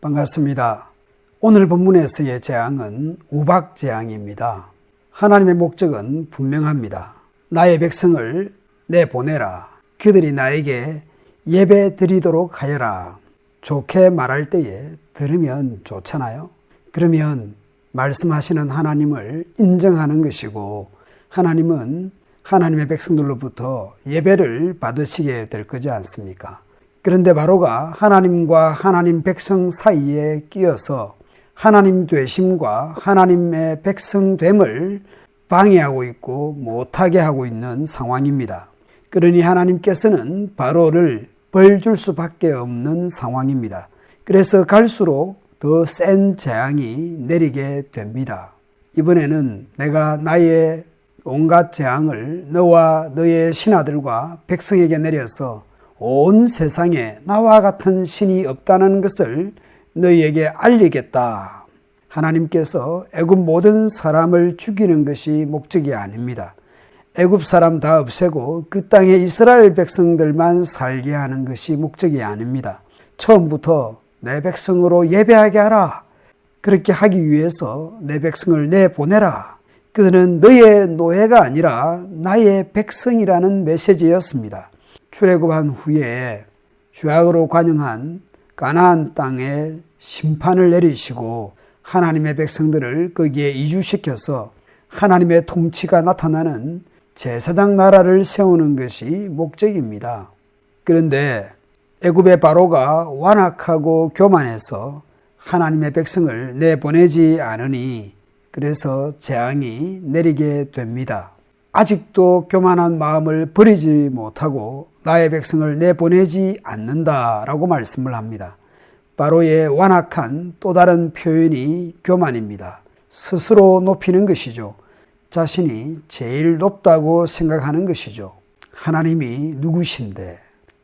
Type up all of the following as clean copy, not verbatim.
반갑습니다. 오늘 본문에서의 재앙은 우박재앙입니다. 하나님의 목적은 분명합니다. 나의 백성을 내보내라. 그들이 나에게 예배 드리도록 하여라. 좋게 말할 때에 들으면 좋잖아요. 그러면 말씀하시는 하나님을 인정하는 것이고, 하나님은 하나님의 백성들로부터 예배를 받으시게 될 거지 않습니까? 그런데 바로가 하나님과 하나님 백성 사이에 끼어서 하나님 되심과 하나님의 백성됨을 방해하고 있고 못하게 하고 있는 상황입니다. 그러니 하나님께서는 바로를 벌 줄 수밖에 없는 상황입니다. 그래서 갈수록 더 센 재앙이 내리게 됩니다. 이번에는 내가 나의 온갖 재앙을 너와 너의 신하들과 백성에게 내려서 온 세상에 나와 같은 신이 없다는 것을 너희에게 알리겠다. 하나님께서 애굽 모든 사람을 죽이는 것이 목적이 아닙니다. 애굽 사람 다 없애고 그 땅에 이스라엘 백성들만 살게 하는 것이 목적이 아닙니다. 처음부터 내 백성으로 예배하게 하라. 그렇게 하기 위해서 내 백성을 내보내라. 그들은 너의 노예가 아니라 나의 백성이라는 메시지였습니다. 출애굽한 후에 죄악으로 관영한 가나안 땅에 심판을 내리시고 하나님의 백성들을 거기에 이주시켜서 하나님의 통치가 나타나는 제사장 나라를 세우는 것이 목적입니다. 그런데 애굽의 바로가 완악하고 교만해서 하나님의 백성을 내보내지 않으니 그래서 재앙이 내리게 됩니다. 아직도 교만한 마음을 버리지 못하고 나의 백성을 내보내지 않는다라고 말씀을 합니다. 바로의 완악한 또 다른 표현이 교만입니다. 스스로 높이는 것이죠. 자신이 제일 높다고 생각하는 것이죠. 하나님이 누구신데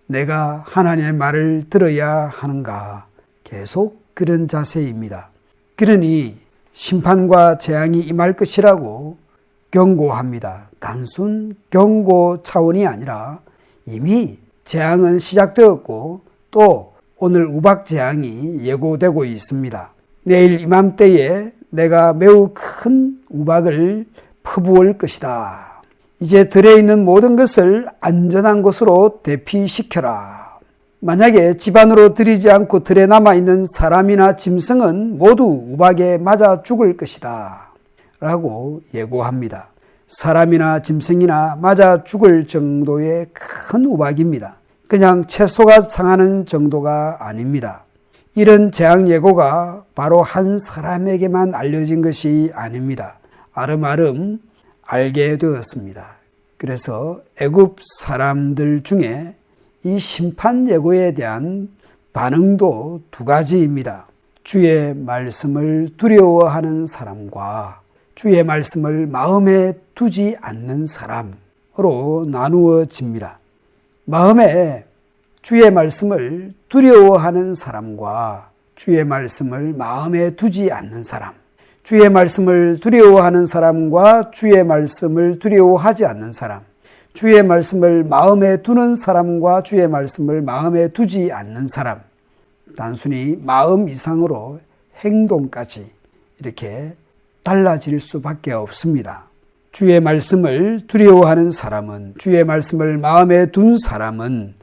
내가 하나님의 말을 들어야 하는가? 계속 그런 자세입니다. 그러니 심판과 재앙이 임할 것이라고 경고합니다. 단순 경고 차원이 아니라 이미 재앙은 시작되었고 또 오늘 우박재앙이 예고되고 있습니다. 내일 이맘때에 내가 매우 큰 우박을 퍼부을 것이다. 이제 들에 있는 모든 것을 안전한 곳으로 대피시켜라. 만약에 집 안으로 들이지 않고 들에 남아있는 사람이나 짐승은 모두 우박에 맞아 죽을 것이다. 라고 예고합니다. 사람이나 짐승이나 맞아 죽을 정도의 큰 우박입니다. 그냥 채소가 상하는 정도가 아닙니다. 이런 재앙 예고가 바로 한 사람에게만 알려진 것이 아닙니다. 아름아름 알게 되었습니다. 그래서 애굽 사람들 중에 이 심판 예고에 대한 반응도 두 가지입니다. 주의 말씀을 두려워하는 사람과 주의 말씀을 마음에 두지 않는 사람으로 나누어집니다. 마음에 주의 말씀을 두려워하는 사람과 주의 말씀을 마음에 두지 않는 사람, 주의 말씀을 두려워하는 사람과 주의 말씀을 두려워하지 않는 사람, 주의 말씀을 마음에 두는 사람과 주의 말씀을 마음에 두지 않는 사람, 단순히 마음 이상으로 행동까지 이렇게 달라질 수밖에 없습니다. 주의 말씀을 두려워하는 사람은, 주의 말씀을 마음에 둔 사람은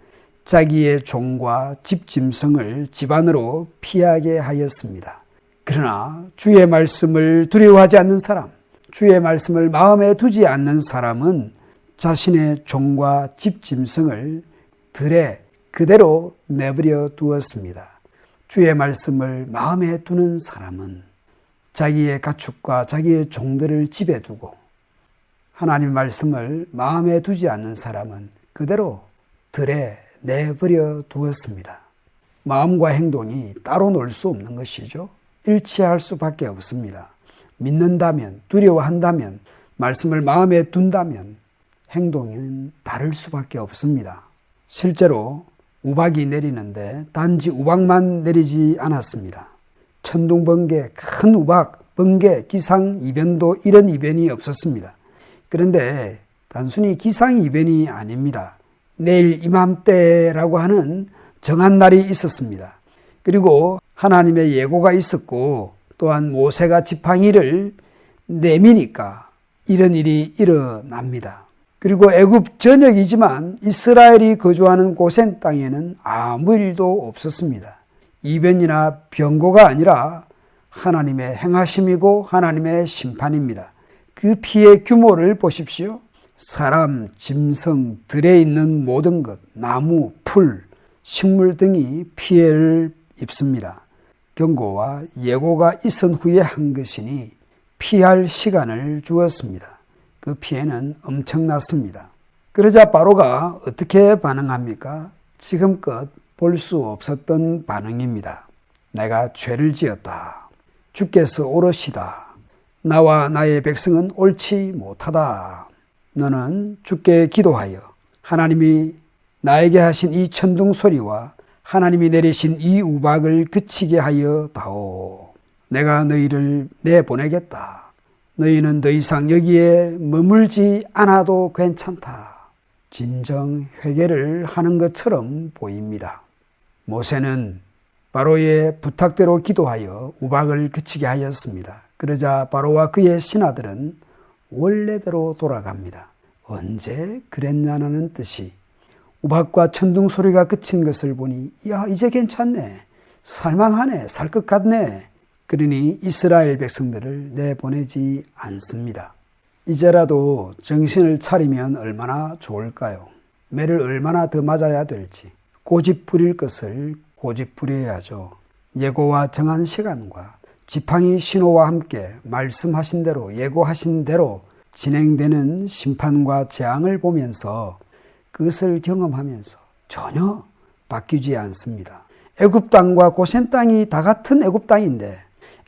자기의 종과 집짐승을 집안으로 피하게 하였습니다. 그러나 주의 말씀을 두려워하지 않는 사람, 주의 말씀을 마음에 두지 않는 사람은 자신의 종과 집짐승을 들에 그대로 내버려 두었습니다. 주의 말씀을 마음에 두는 사람은 자기의 가축과 자기의 종들을 집에 두고 하나님 말씀을 마음에 두지 않는 사람은 그대로 들에 내버려 두었습니다. 마음과 행동이 따로 놀 수 없는 것이죠. 일치할 수밖에 없습니다. 믿는다면, 두려워한다면, 말씀을 마음에 둔다면 행동은 다를 수밖에 없습니다. 실제로 우박이 내리는데 단지 우박만 내리지 않았습니다. 천둥, 번개, 큰 우박, 번개, 기상, 이변도 이런 이변이 없었습니다. 그런데 단순히 기상 이변이 아닙니다. 내일 이맘때라고 하는 정한 날이 있었습니다. 그리고 하나님의 예고가 있었고 또한 모세가 지팡이를 내미니까 이런 일이 일어납니다. 그리고 애굽 전역이지만 이스라엘이 거주하는 고센 땅에는 아무 일도 없었습니다. 이변이나 병고가 아니라 하나님의 행하심이고 하나님의 심판입니다. 그 피해의 규모를 보십시오. 사람, 짐승, 들에 있는 모든 것, 나무, 풀, 식물 등이 피해를 입습니다. 경고와 예고가 있은 후에 한 것이니 피할 시간을 주었습니다. 그 피해는 엄청났습니다. 그러자 바로가 어떻게 반응합니까? 지금껏 볼 수 없었던 반응입니다. 내가 죄를 지었다. 주께서 오롯이다. 나와 나의 백성은 옳지 못하다. 너는 주께 기도하여 하나님이 나에게 하신 이 천둥 소리와 하나님이 내리신 이 우박을 그치게 하여 다오. 내가 너희를 내보내겠다. 너희는 더 이상 여기에 머물지 않아도 괜찮다. 진정 회개를 하는 것처럼 보입니다. 모세는 바로의 부탁대로 기도하여 우박을 그치게 하였습니다. 그러자 바로와 그의 신하들은 원래대로 돌아갑니다. 언제 그랬냐는 뜻이 우박과 천둥 소리가 그친 것을 보니 야 이제 괜찮네. 살만하네. 살 것 같네. 그러니 이스라엘 백성들을 내보내지 않습니다. 이제라도 정신을 차리면 얼마나 좋을까요? 매를 얼마나 더 맞아야 될지. 고집 부릴 것을 고집 부려야죠. 예고와 정한 시간과 지팡이 신호와 함께 말씀하신 대로 예고하신 대로 진행되는 심판과 재앙을 보면서 그것을 경험하면서 전혀 바뀌지 않습니다. 애굽 땅과 고센 땅이 다 같은 애굽 땅인데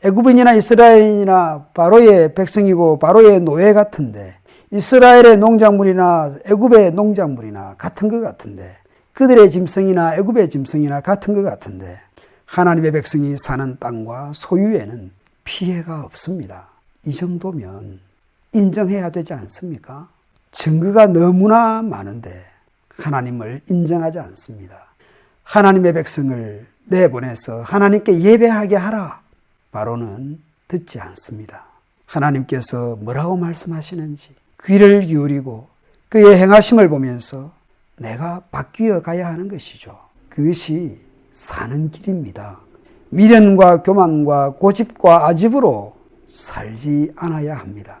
애굽인이나 이스라엘인이나 바로의 백성이고 바로의 노예 같은데 이스라엘의 농작물이나 애굽의 농작물이나 같은 것 같은데 그들의 짐승이나 애굽의 짐승이나 같은 것 같은데 하나님의 백성이 사는 땅과 소유에는 피해가 없습니다. 이 정도면 인정해야 되지 않습니까? 증거가 너무나 많은데 하나님을 인정하지 않습니다. 하나님의 백성을 내보내서 하나님께 예배하게 하라. 바로는 듣지 않습니다. 하나님께서 뭐라고 말씀하시는지 귀를 기울이고 그의 행하심을 보면서 내가 바뀌어 가야 하는 것이죠. 그것이 사는 길입니다. 미련과 교만과 고집과 아집으로 살지 않아야 합니다.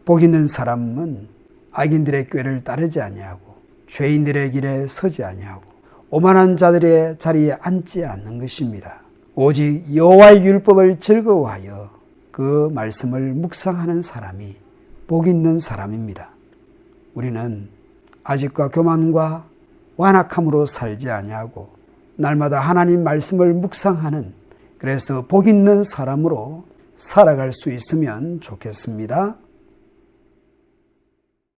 복 있는 사람은 악인들의 꾀를 따르지 아니하고 죄인들의 길에 서지 아니하고 오만한 자들의 자리에 앉지 않는 것입니다. 오직 여호와의 율법을 즐거워하여 그 말씀을 묵상하는 사람이 복 있는 사람입니다. 우리는 아집과 교만과 완악함으로 살지 아니하고 날마다 하나님 말씀을 묵상하는 그래서 복 있는 사람으로 살아갈 수 있으면 좋겠습니다.